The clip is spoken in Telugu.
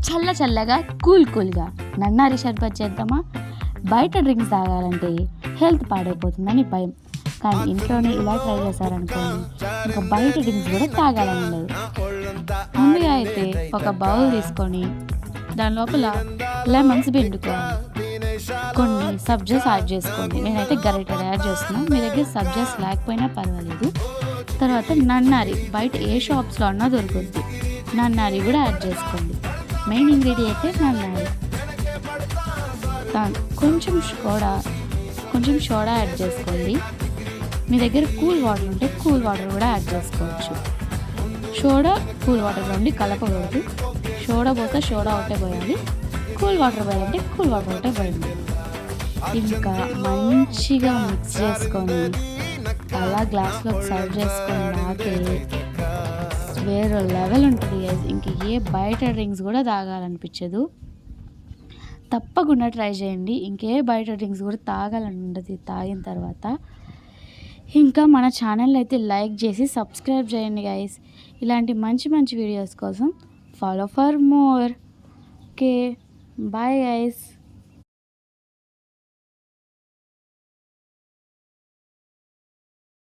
చల్ల చల్లగా కూల్గా నన్నారి షర్బత్ చేద్దామా? బయట డ్రింక్స్ తాగాలంటే హెల్త్ పాడైపోతుందని భయం, కానీ ఇంట్లోనే ఇలా ట్రై చేశారనుకోండి, ఇంకా బయట డ్రింక్స్ కూడా తాగాలని ఉండదు. ముందుగా అయితే ఒక బౌల్ తీసుకొని దాని లోపల లెమన్స్ పిండుకోవాలి, కొన్ని సబ్జాస్ యాడ్ చేసుకోండి. నేనైతే గరిటెడ్ యాడ్ చేస్తున్నాను, మీ దగ్గర సబ్జాస్ లేకపోయినా పర్వాలేదు. తర్వాత నన్నారి బయట ఏ షాప్స్లో అన్నా దొరుకుద్ది, నన్నారి కూడా యాడ్ చేసుకోండి. మెయిన్ ఇంగ్రీడియంట్ అయితే నన్నారి. కొంచెం సోడా యాడ్ చేసుకోండి. మీ దగ్గర కూల్ వాటర్ ఉంటే కూల్ వాటర్ కూడా యాడ్ చేసుకోవచ్చు. సోడా కూల్ వాటర్ నుండి కలపకూడదు, సోడా పోతే సోడా ఒకటే పోయాలి, కూల్ వాటర్ పోయాలంటే కూల్ వాటర్ ఒకటే పోయింది. ఇంకా మంచిగా మిక్స్ చేసుకొని అలా గ్లాస్లోకి సర్వ్ చేసుకొని తాగితే వేరే లెవెల్ ఉంటుంది. ఇంక ఏ బయట డ్రింక్స్ కూడా తాగాలనిపించదు. తప్పకుండా ట్రై చేయండి. ఇంకే బయట డ్రింక్స్ కూడా తాగాలని ఉండదు తాగిన తర్వాత. ఇంకా మన ఛానల్ అయితే లైక్ చేసి సబ్స్క్రైబ్ చేయండి గైస్. ఇలాంటి మంచి మంచి వీడియోస్ కోసం follow for more. Okay, bye guys.